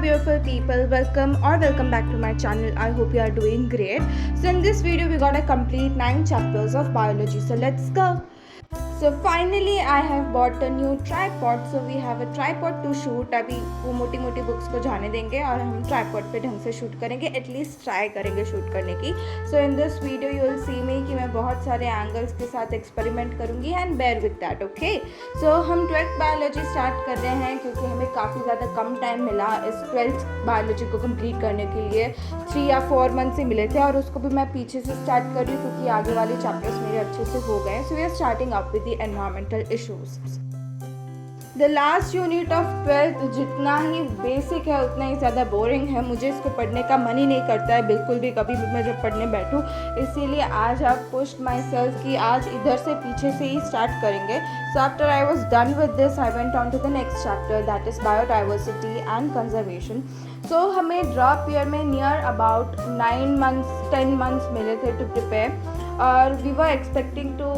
beautiful people, welcome back to my channel. I hope you are doing great. So in this video we got to complete 9 chapters of biology. So let's go. So finally I have bought a new tripod. So we have a tripod to shoot. अभी वो मोटी मोटी books को जाने देंगे और हम tripod पे ढंग से शूट करेंगे, एटलीस्ट ट्राई करेंगे शूट करने की. So in this video you will see me कि मैं बहुत सारे एंगल्स के साथ एक्सपेरिमेंट करूँगी and bear with that. Okay, so हम 12th बायोलॉजी स्टार्ट कर रहे हैं क्योंकि हमें काफ़ी ज़्यादा कम टाइम मिला इस 12th बायोलॉजी को कंप्लीट करने के लिए. 3 या 4 मंथ्स ही मिले थे और उसको भी मैं पीछे से स्टार्ट कर रही हूँ क्योंकि आगे वाले चैप्टर्स मेरे अच्छे से हो गए. So we are starting up with environmental issues. The last unit of 12th जितना ही बेसिक है उतना ही ज़्यादा बोरिंग है. मुझे इसको पढ़ने का मन ही नहीं करता है बिल्कुल भी कभी भी मैं जब पढ़ने बैठूँ. इसीलिए आज आप पुश्ड माई सेल्फ कि आज इधर से पीछे से ही स्टार्ट करेंगे. So after I was done with this I went on to the next chapter that is biodiversity and conservation. So हमें ड्रॉप ईयर में नियर अबाउट 9 मंथ्स 10 मंथ्स मिले थे टू प्रिपेयर और we were expecting to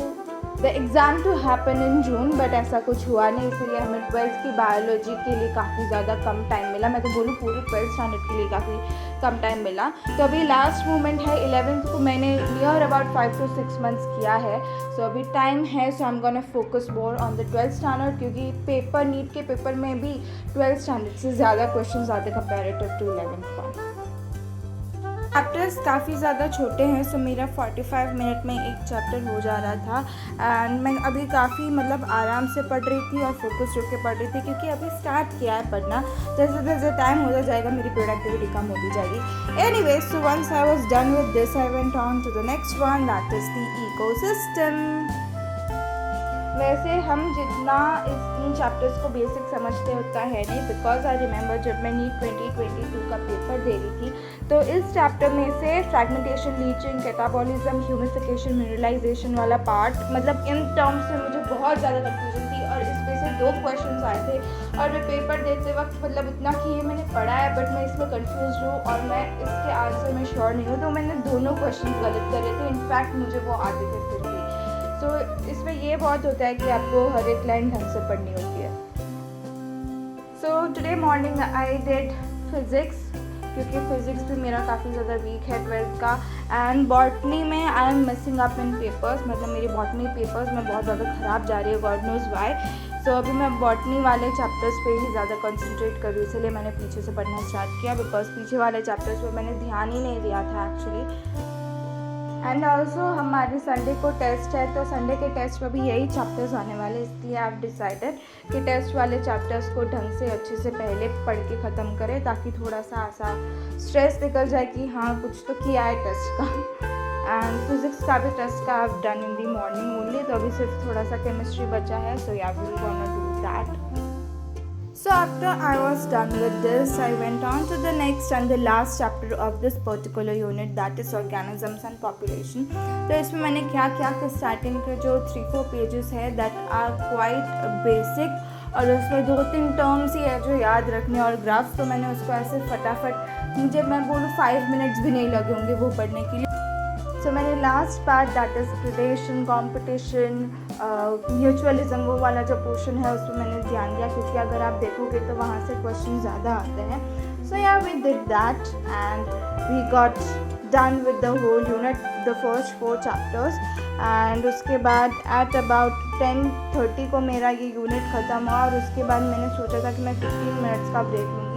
the exam to happen in June, but ऐसा कुछ हुआ नहीं. इसीलिए हमें 12th की बायोलॉजी के लिए काफ़ी ज़्यादा कम टाइम मिला. मैं तो बोलूँ पूरे 12th स्टैंडर्ड के लिए काफ़ी कम टाइम मिला. तो अभी लास्ट मोमेंट है 11th को मैंने नियर अबाउट 5 to 6 मंथ्स किया है. सो अभी टाइम है. So I am gonna focus more on the 12th standard क्योंकि पेपर नीट के पेपर में भी 12th स्टैंडर्ड से ज़्यादा क्वेश्चन आते कंपेरेटिव टू 11th का. चैप्टर्स काफ़ी ज़्यादा छोटे हैं. सो मेरा 45 मिनट में एक चैप्टर हो जा रहा था एंड मैं अभी काफ़ी आराम से पढ़ रही थी और फोकस होकर पढ़ रही थी क्योंकि अभी स्टार्ट किया है पढ़ना. जैसे जैसे टाइम होता जाएगा मेरी प्रोडक्टिविटी कम होती जाएगी. Anyway, so once I was done with this I went on to the next one that is the ecosystem. वैसे हम जितना इन चैप्टर्स को बेसिक समझते उतना है नहीं बिकॉज आई रिमेंबर जब मैं नीट 2022 का पेपर दे रही थी तो इस चैप्टर में से fragmentation, leaching, catabolism, humification, mineralization वाला पार्ट इन टर्म्स में मुझे बहुत ज़्यादा कन्फ्यूजन थी और इसमें से 2 क्वेश्चन आए थे और मैं पेपर देते वक्त इतना कि ये मैंने पढ़ा है बट मैं इसमें कन्फ्यूज हूँ और मैं इसके आंसर में श्योर नहीं हूँ. तो मैंने दोनों क्वेश्चन गलत करे थे. इनफैक्ट मुझे वो आते थे फिर भी. तो इसमें ये बहुत होता है कि आपको हर एक लाइन ढंग से पढ़नी होती है. So today morning I did physics क्योंकि फ़िज़िक्स भी मेरा काफ़ी ज़्यादा वीक है 12th का. एंड बॉटनी में I am missing up in papers. मेरी बॉटनी पेपर्स में बहुत ज़्यादा ख़राब जा रही है, गॉड नोज़ वाई. सो अभी मैं बॉटनी वाले चैप्टर्स पे ही ज़्यादा कंसंट्रेट कर रही हूँ. इसलिए मैंने पीछे से पढ़ना स्टार्ट किया बिकॉज पीछे वाले चैप्टर्स पे मैंने ध्यान ही नहीं दिया था एक्चुअली. एंड ऑल्सो हमारे संडे को टेस्ट है तो संडे के टेस्ट में भी यही चैप्टर्स आने वाले. इसलिए आई हैव डिसाइडेड कि टेस्ट वाले चैप्टर्स को ढंग से अच्छे से पहले पढ़ के ख़त्म करें ताकि थोड़ा सा ऐसा स्ट्रेस निकल जाए कि हाँ कुछ तो किया है टेस्ट का. एंड फिज़िक्स का भी टेस्ट का I have done in the morning only. तो अभी सिर्फ थोड़ा सा केमिस्ट्री बचा है. सो या will gonna do that. So after I was done with this, I went on to the next and the last chapter of this particular unit that is organisms and population. तो इसमें मैंने क्या किया कि starting के जो 3-4 pages है that are quite basic और उसमें 2-3 टर्म्स ही है जो याद रखने और ग्राफ्स. तो मैंने उसको ऐसे फटाफट मैं बोलूँ 5 मिनट्स भी नहीं लगे होंगे वो पढ़ने के लिए. सो मैंने last part that is predation, competition, mutualism वो वाला जो पोर्शन है उस पर मैंने ध्यान दिया क्योंकि अगर आप देखोगे तो वहाँ से क्वेश्चन ज़्यादा आते हैं. So yeah we did that and we got done with the whole unit, the first 4 chapters. And उसके बाद एट अबाउट 10:30 को मेरा ये यूनिट ख़त्म हुआ और उसके बाद मैंने सोचा था कि मैं 15 मिनट्स का ब्रेक लूँगी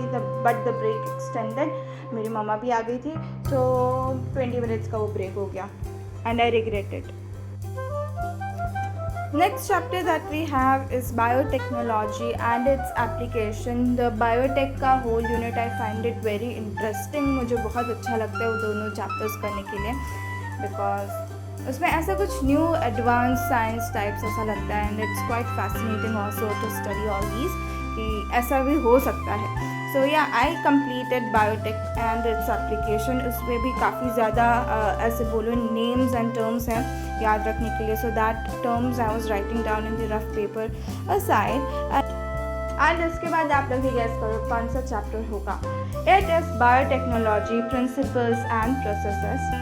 बट द ब्रेक एक्सटेंडेड. मेरी मम्मा भी आ गई थी तो 20 मिनट्स का वो ब्रेक हो गया and I regret it. Next chapter that we have is biotechnology and its application. The biotech का whole unit I find it very interesting. मुझे बहुत अच्छा लगता है वो दोनों chapters करने के लिए because उसमें ऐसा कुछ न्यू एडवांस साइंस टाइप्स ऐसा लगता है and it's quite fascinating also to study all these कि ऐसा भी हो सकता है. So yeah I completed biotech and its application. उसमें भी काफ़ी ज़्यादा ऐसे बोलो नेम्स एंड टर्म्स हैं याद रखने के लिए. So that terms I was writing down in the rough paper aside. And इसके बाद आप लोग भी गैस करो कौन सा चैप्टर होगा. It is biotechnology, principles and processes.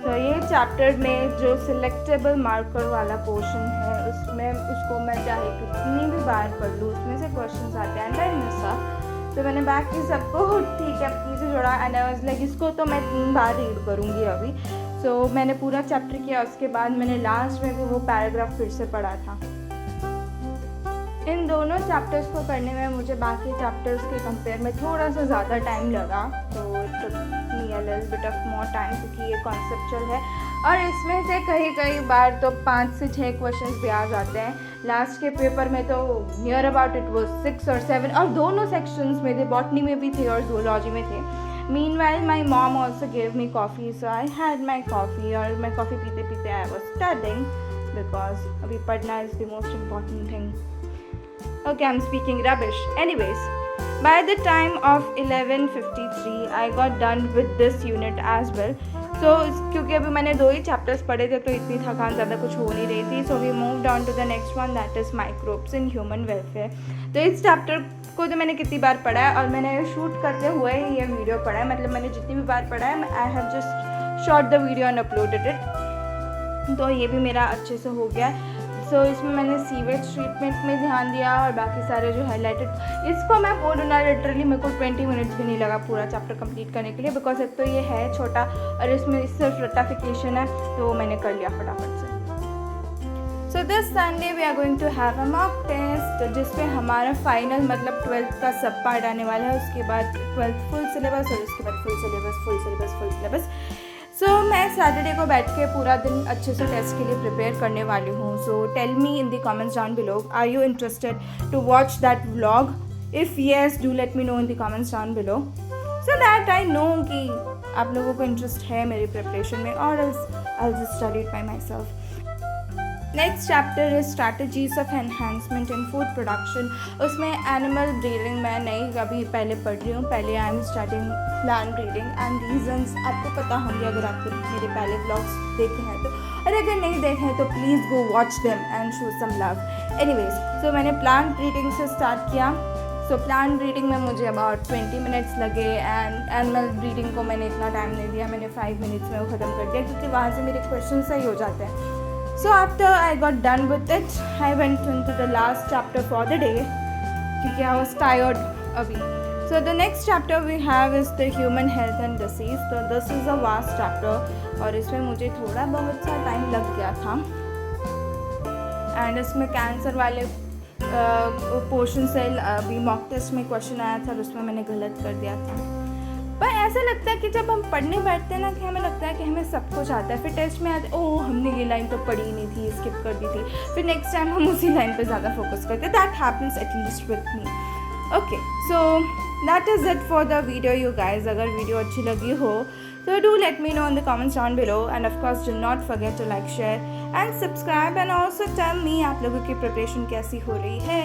तो ये चैप्टर में जो सिलेक्टेबल मार्कर वाला पोर्शन है उसमें उसको मैं चाहे कितनी भी बार पढ़ लूँ उसमें से क्वेश्चन आते हैं एंड आई मिस अप. तो मैंने बाकी सबको ठीक है पीछे छोड़ा एंड आई वाज लाइक इसको तो मैं 3 बार रीड करूँगी अभी। सो मैंने पूरा चैप्टर किया, उसके बाद मैंने लास्ट में भी वो पैराग्राफ फिर से पढ़ा था। इन दोनों चैप्टर्स को करने में मुझे बाकी चैप्टर्स के कंपेयर में थोड़ा सा ज़्यादा टाइम लगा, तो it took me a little bit of more time क्योंकि ये कॉन्सेप्चुअल है और इसमें से कई बार तो 5 से 6 क्वेश्चंस भी आ जाते हैं। लास्ट के पेपर में तो नियर अबाउट इट वाज 6 और 7 और दोनों सेक्शंस में थे, बॉटनी में भी थे और जूलॉजी में थे। Meanwhile, my mom also gave me coffee, so I had my coffee और मैं कॉफ़ी पीते पीते I was studying because अभी पढ़ना is the most important thing. Okay, I'm speaking rubbish. Anyways, by the time of 11:53, I got done with this unit as well. So क्योंकि अभी मैंने 2 ही chapters पढ़े थे तो इतनी थकान ज़्यादा कुछ हो नहीं रही थी। So we moved on to the next one that is microbes in human welfare. तो इस चैप्टर को तो मैंने कितनी बार पढ़ा है और मैंने शूट करते हुए ये वीडियो पढ़ा है, मतलब मैंने जितनी भी बार पढ़ा है I have just shot the video and uploaded it. तो ये भी मेरा अच्छे से हो गया। सो इसमें मैंने सीवेज ट्रीटमेंट में ध्यान दिया और बाकी सारे जो हाईलाइटेड, इसको मैं बोलूँ ना लिटरली मेरे को 20 मिनट्स भी नहीं लगा पूरा चैप्टर कंप्लीट करने के लिए, बिकॉज एक तो ये है छोटा और इसमें सिर्फ रटाफिकेशन है तो मैंने कर लिया फटाफट से। So this Sunday we are going to have a mock test जिसपे हमारा फाइनल मतलब 12th का सब पार्ट आने वाला है, उसके बाद 12th फुल सिलेबस और उसके बाद फुल सिलेबस। सो मैं सैटरडे को बैठ के पूरा दिन अच्छे से टेस्ट के लिए प्रिपेयर करने वाली हूँ। So tell me in the comments down below, are you interested to watch that vlog? If yes do let me know in the comments down below so that I know कि आप लोगों को interest है मेरी preparation में और I will study it by my self. Next chapter is strategies of enhancement in food production. उसमें animal breeding मैं नहीं अभी पहले पढ़ रही हूँ, पहले I am starting plant breeding and reasons आपको पता होंगे अगर आपको मेरे पहले ब्लॉग्स देखे हैं तो, और अगर नहीं देखे हैं तो please go watch them and show some love. Anyways, so मैंने प्लांट ब्रीडिंग से स्टार्ट किया। सो प्लांट ब्रीडिंग में मुझे अबाउट 20 मिनट्स लगे एंड एनिमल ब्रीडिंग को मैंने इतना टाइम नहीं दिया, मैंने 5 मिनट्स में वो ख़त्म कर दिया क्योंकि वहाँ से मेरे क्वेश्चन सही हो जाते हैं। So after I got done with it, I went into the last chapter for the day क्योंकि I was tired अभी। So the next chapter we have is the human health and disease. So this is a vast chapter और इसमें मुझे थोड़ा बहुत सा time लग गया था एंड इसमें कैंसर वाले पोर्शन से अभी मॉक टेस्ट में क्वेश्चन आया था और उसमें मैंने गलत कर दिया था। पर ऐसा लगता है कि जब हम पढ़ने बैठते हैं ना कि हमें लगता है कि हमें सब कुछ आता है, फिर टेस्ट में आते ओह हमने ये लाइन तो पढ़ी नहीं थी, स्किप कर दी थी, फिर नेक्स्ट टाइम हम उसी लाइन पे ज़्यादा फोकस करते हैं। That happens at least with me. Okay, so that is it for the video you guys. अगर वीडियो अच्छी लगी हो तो do let me know in the comments down below and of course do not forget to like, share and subscribe and also tell me आप लोगों की preparation कैसी हो रही है।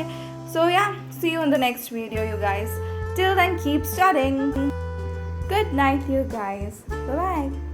So yeah, see you in the next video you guys. Till then keep studying. Good night, you guys. Bye-bye.